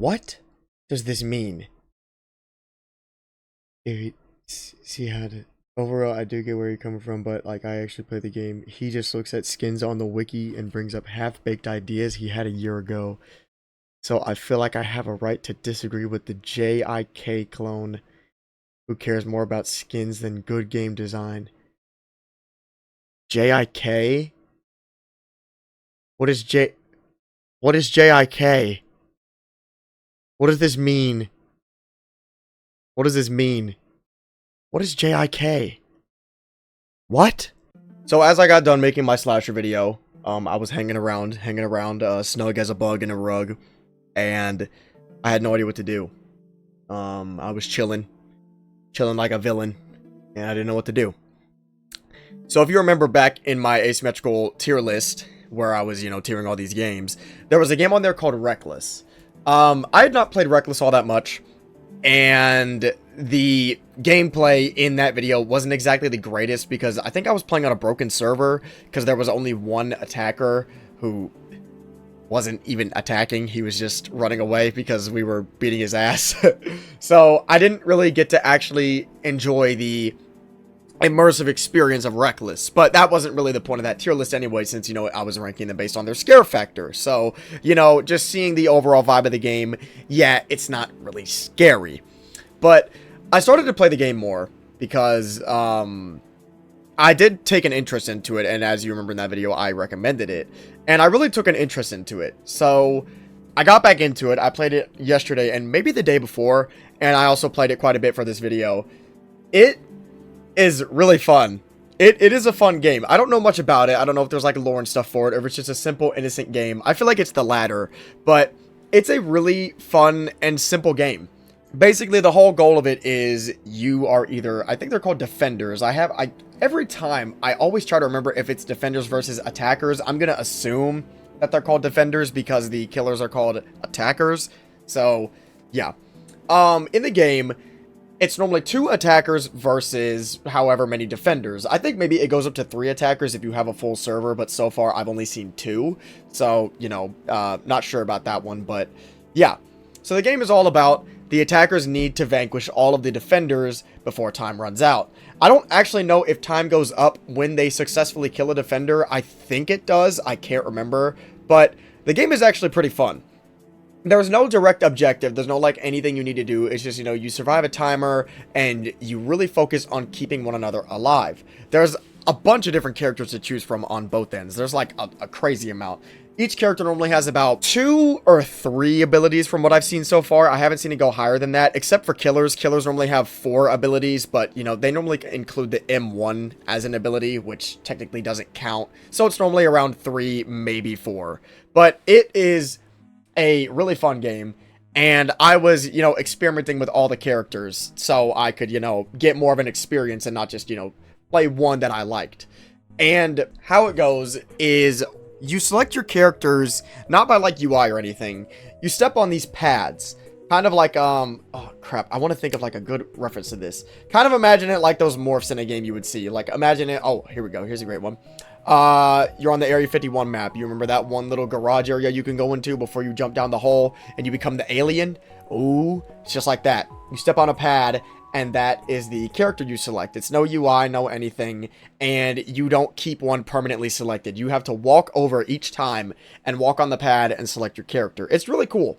What does this mean? See how to... Overall, I do get where you're coming from, but like I actually play the game. He just looks at skins on the wiki and brings up half-baked ideas he had a year ago. So I feel like I have a right to disagree with the JIK clone who cares more about skins than good game design. JIK? What is JIK? What does this mean? What does this mean? What is JIK? What? So as I got done making my slasher video, I was hanging around, snug as a bug in a rug, and I had no idea what to do. I was chilling like a villain, and I didn't know what to do. So if you remember back in my asymmetrical tier list, where I was, tiering all these games, there was a game on there called Reckless. I had not played Reckless all that much, and the gameplay in that video wasn't exactly the greatest because I think I was playing on a broken server because there was only one attacker who wasn't even attacking. He was just running away because we were beating his ass. So I didn't really get to actually enjoy the immersive experience of Reckless, but that wasn't really the point of that tier list anyway, since, I was ranking them based on their scare factor. So, just seeing the overall vibe of the game, yeah, it's not really scary. But I started to play the game more because I did take an interest into it, and as you remember in that video, I recommended it, and I really took an interest into it. So I got back into it. I played it yesterday and maybe the day before, and I also played it quite a bit for this video. It is really fun. It is a fun game. I don't know much about it. I don't know if there's like lore and stuff for it, or if it's just a simple, innocent game. I feel like it's the latter, but it's a really fun and simple game. Basically, the whole goal of it is you are either, I think they're called defenders. Every time, I always try to remember if it's defenders versus attackers. I'm gonna assume that they're called defenders because the killers are called attackers. So, yeah. In the game, it's normally 2 attackers versus however many defenders. I think maybe it goes up to 3 attackers if you have a full server, but so far I've only seen 2. So, not sure about that one, but yeah. So the game is all about the attackers need to vanquish all of the defenders before time runs out. I don't actually know if time goes up when they successfully kill a defender. I think it does. I can't remember. But the game is actually pretty fun. There's no direct objective. There's no like anything you need to do. It's just, you survive a timer and you really focus on keeping one another alive. There's a bunch of different characters to choose from on both ends. There's like a crazy amount. Each character normally has about 2 or 3 abilities from what I've seen so far. I haven't seen it go higher than that, except for killers. Killers normally have 4 abilities, but, they normally include the M1 as an ability, which technically doesn't count. So it's normally around 3, maybe 4. But it is a really fun game, and I was, experimenting with all the characters so I could, get more of an experience and not just, play one that I liked. And how it goes is you select your characters not by like UI or anything. You step on these pads, kind of like oh crap, I want to think of like a good reference to this. Kind of imagine it like those morphs in a game you would see. Like imagine it, oh, here we go, here's a great one. You're on the Area 51 map. You remember that one little garage area you can go into before you jump down the hole and you become the alien? Ooh, it's just like that. You step on a pad, and that is the character you select. It's no UI, no anything, and you don't keep one permanently selected. You have to walk over each time and walk on the pad and select your character. It's really cool.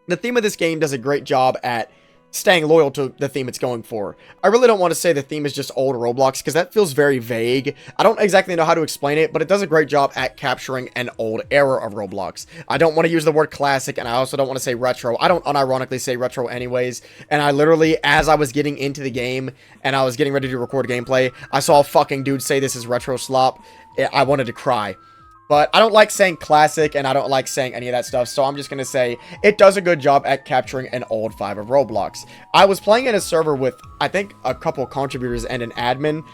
The theme of this game does a great job at staying loyal to the theme it's going for. I really don't want to say the theme is just old Roblox, because that feels very vague. I don't exactly know how to explain it, but it does a great job at capturing an old era of Roblox. I don't want to use the word classic, and I also don't want to say retro. I don't unironically say retro anyways, and I literally, as I was getting into the game, and I was getting ready to record gameplay, I saw a fucking dude say this is retro slop. I wanted to cry. But I don't like saying classic, and I don't like saying any of that stuff, so I'm just going to say it does a good job at capturing an old vibe of Roblox. I was playing in a server with, I think, a couple contributors and an admin,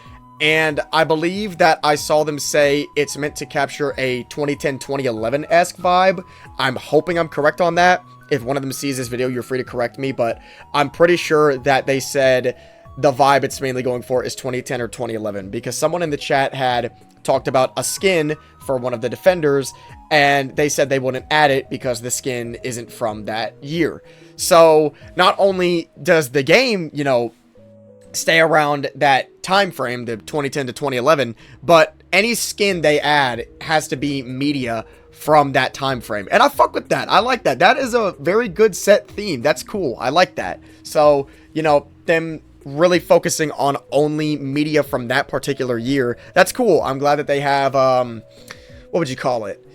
and I believe that I saw them say it's meant to capture a 2010-2011-esque vibe. I'm hoping I'm correct on that. If one of them sees this video, you're free to correct me, but I'm pretty sure that they said the vibe it's mainly going for is 2010 or 2011, because someone in the chat had talked about a skin for one of the defenders, and they said they wouldn't add it because the skin isn't from that year. So not only does the game, you know, stay around that time frame, the 2010 to 2011, but any skin they add has to be media from that time frame. And I fuck with that. I like that. That is a very good set theme. That's cool. I like that. So, you know, them really focusing on only media from that particular year, that's cool. I'm glad that they have, what would you call it?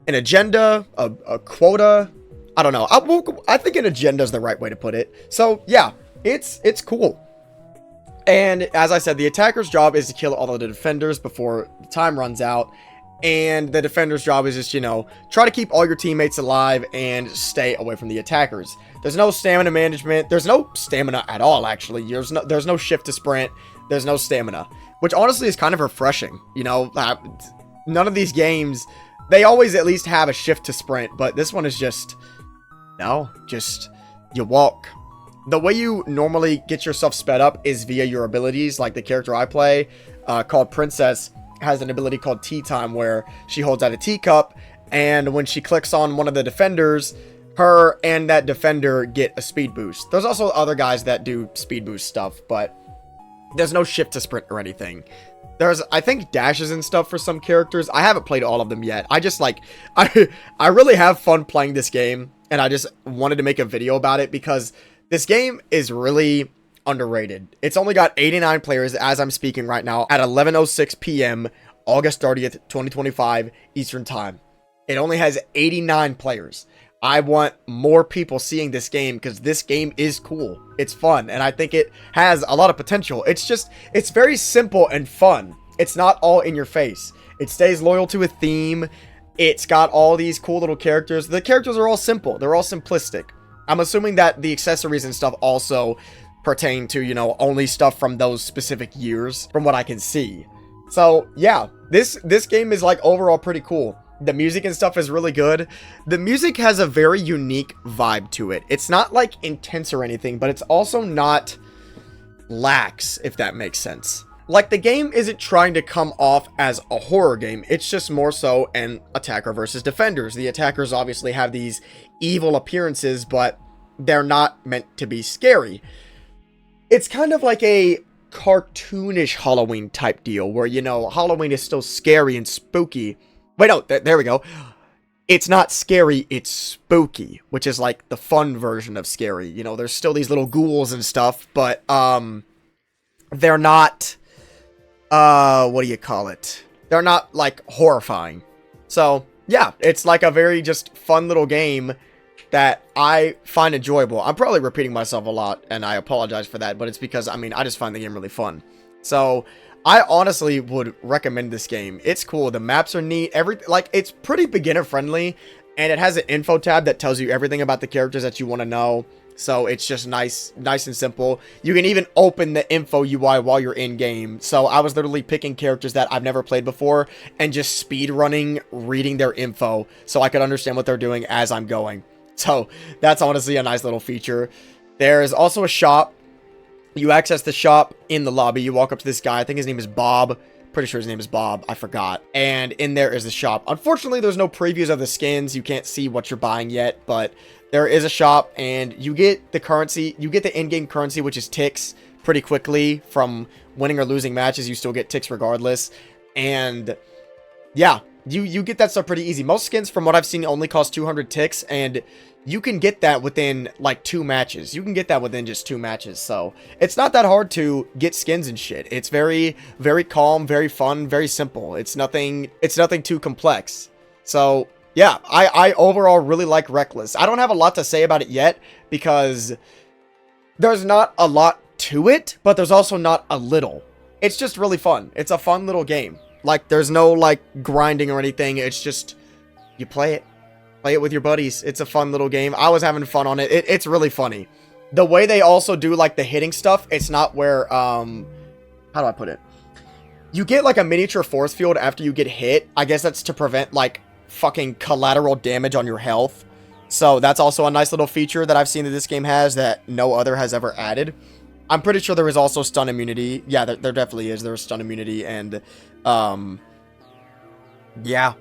An agenda, a quota. I don't know. I think an agenda is the right way to put it. So yeah, it's cool. And as I said, the attacker's job is to kill all of the defenders before the time runs out. And the defender's job is just, you know, try to keep all your teammates alive and stay away from the attackers. There's no stamina management. There's no stamina at all, actually. There's no shift to sprint. There's no stamina, which honestly is kind of refreshing. You know, none of these games, they always at least have a shift to sprint, but this one is just, no, just you walk. The way you normally get yourself sped up is via your abilities. Like the character I play, called Princess, has an ability called Tea Time, where she holds out a teacup, and when she clicks on one of the defenders, her and that defender get a speed boost. There's also other guys that do speed boost stuff, but there's no shift to sprint or anything. There's, I think, dashes and stuff for some characters. I haven't played all of them yet. I just like, I really have fun playing this game, and I just wanted to make a video about it because this game is really underrated. It's only got 89 players as I'm speaking right now at 11:06 p.m. August 30th, 2025 Eastern Time. It only has 89 players. I want more people seeing this game because this game is cool. It's fun, and I think it has a lot of potential. It's very simple and fun. It's not all in your face. It stays loyal to a theme. It's got all these cool little characters. The characters are all simple. They're all simplistic. I'm assuming that the accessories and stuff also pertain to, you know, only stuff from those specific years, from what I can see. So, yeah, this game is, like, overall pretty cool. The music and stuff is really good. The music has a very unique vibe to it. It's not, like, intense or anything, but it's also not lax, if that makes sense. Like, the game isn't trying to come off as a horror game. It's just more so an attacker versus defenders. The attackers obviously have these evil appearances, but they're not meant to be scary. It's kind of like a cartoonish Halloween type deal where, you know, Halloween is still scary and spooky. Wait, no, there we go. It's not scary, it's spooky, which is like the fun version of scary. You know, there's still these little ghouls and stuff, but they're not, what do you call it? They're not, like, horrifying. So, yeah, it's like a very just fun little game that I find enjoyable. I'm probably repeating myself a lot, and I apologize for that, but it's because, I mean, I just find the game really fun. So, I honestly would recommend this game. It's cool. The maps are neat. Like, it's pretty beginner-friendly, and it has an info tab that tells you everything about the characters that you want to know. So, it's just nice and simple. You can even open the info UI while you're in-game. So, I was literally picking characters that I've never played before and just speed-running, reading their info so I could understand what they're doing as I'm going. So, that's honestly a nice little feature. There's also a shop. You access the shop in the lobby. You walk up to this guy. I think his name is Bob. Pretty sure his name is Bob. I forgot. And in there is the shop. Unfortunately, there's no previews of the skins. You can't see what you're buying yet, but there is a shop, and you get the currency. You get the in-game currency, which is ticks, pretty quickly. From winning or losing matches, you still get ticks regardless. And yeah, you get that stuff pretty easy. Most skins, from what I've seen, only cost 200 ticks, and you can get that within, like, 2 matches. You can get that within just 2 matches, so it's not that hard to get skins and shit. It's very, very calm, very fun, very simple. It's nothing too complex. So, yeah, I overall really like Reckless. I don't have a lot to say about it yet, because there's not a lot to it, but there's also not a little. It's just really fun. It's a fun little game. Like, there's no, like, grinding or anything. It's just, you play it. Play it with your buddies. It's a fun little game. I was having fun on it. It's really funny. The way they also do, like, the hitting stuff, it's not where, how do I put it? You get, like, a miniature force field after you get hit. I guess that's to prevent, like, fucking collateral damage on your health. So that's also a nice little feature that I've seen that this game has that no other has ever added. I'm pretty sure there is also stun immunity. Yeah, there definitely is. There's stun immunity and, yeah.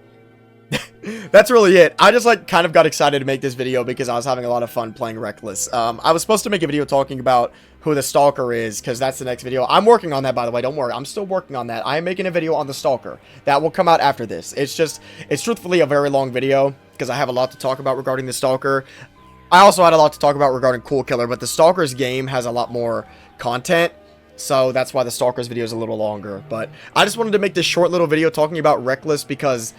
That's really it. I just like kind of got excited to make this video because I was having a lot of fun playing Reckless. I was supposed to make a video talking about who the Stalker is, because that's the next video. I'm working on that, by the way. Don't worry. I'm still working on that. I am making a video on the Stalker. That will come out after this. It's truthfully a very long video because I have a lot to talk about regarding the Stalker. I also had a lot to talk about regarding Cool Killer, but the Stalker's game has a lot more content. So that's why the Stalker's video is a little longer. But I just wanted to make this short little video talking about Reckless because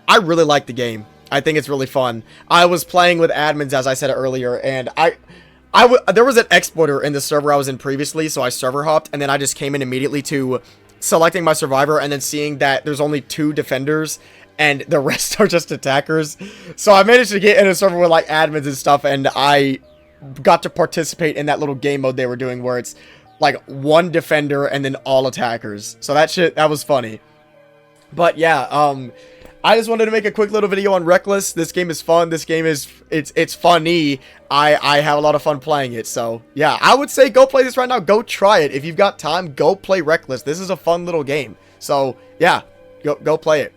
I really like the game. I think it's really fun. I was playing with admins, as I said earlier, and there was an exploiter in the server I was in previously, so I server hopped, and then I just came in immediately to selecting my survivor, and then seeing that there's only 2 defenders, and the rest are just attackers. So I managed to get in a server with, like, admins and stuff, and I got to participate in that little game mode they were doing, where it's, like, 1 defender and then all attackers. So that was funny. But, yeah, I just wanted to make a quick little video on Reckless. This game is fun. This game is, it's funny. I have a lot of fun playing it. So, yeah, I would say go play this right now. Go try it. If you've got time, go play Reckless. This is a fun little game. So, yeah, go play it.